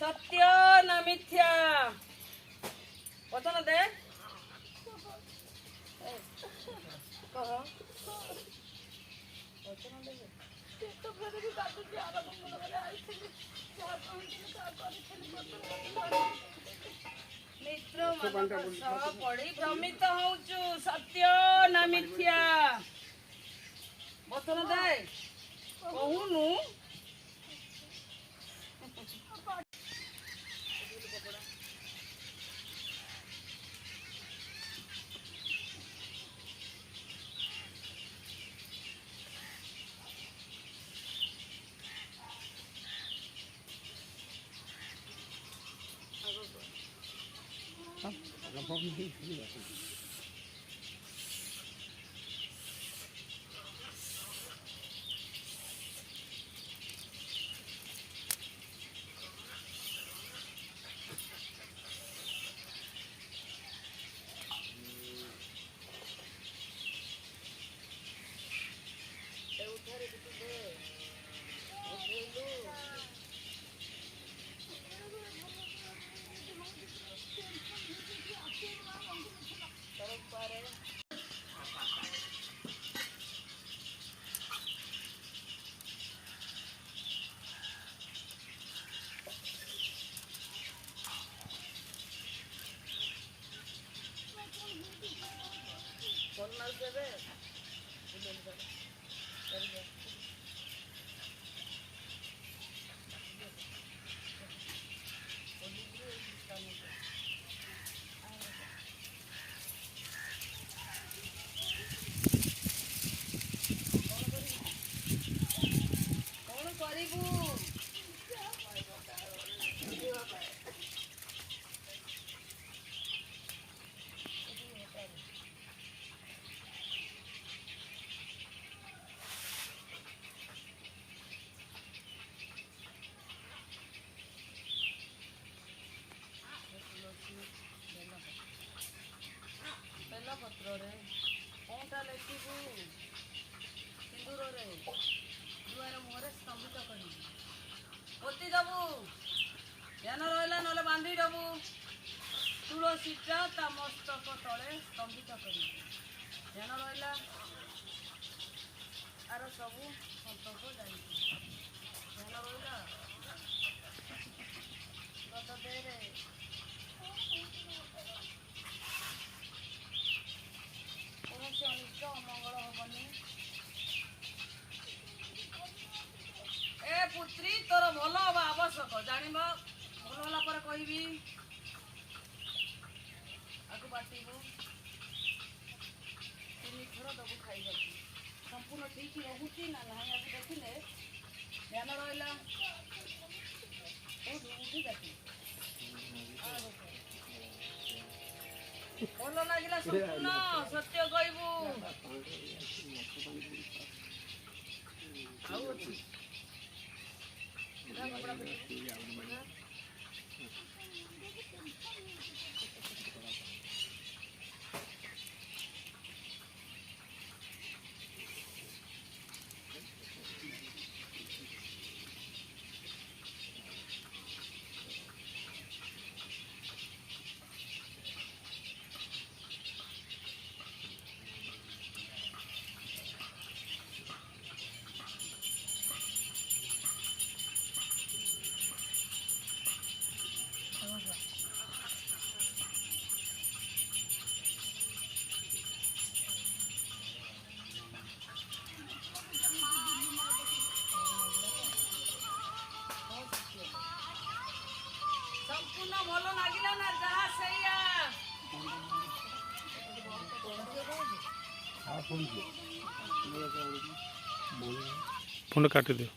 सत्य न मिथ्या वचन दे कह वचन दे मित्र पढ़ी भ्रमित होचु सत्य न मिथ्या वचन दे कहूनु पत्रे कौटा लेखिबू सिंदूर दुआर मुहरे स्तंभित कर पोती दबू ध्यान रहा ना बांधी दबू तुलसीटा ता मस्तक तले स्तंभित कर ध्यान रहा आर सबू संपर्क जाई ध्यान रहा गत देरे अनिष्ट अमंगल हेनी ए पुत्री तोर भल हवा आवश्यक जान भल है कहबी आगे बाटू 3 थर दबू खाई संपूर्ण ठीक रोचे ना ना आज देखने ध्यान रहा उठी जाती भल लगे संपूर्ण सत्य कहबू भल लगे ना जहाँ फोन काट दियो।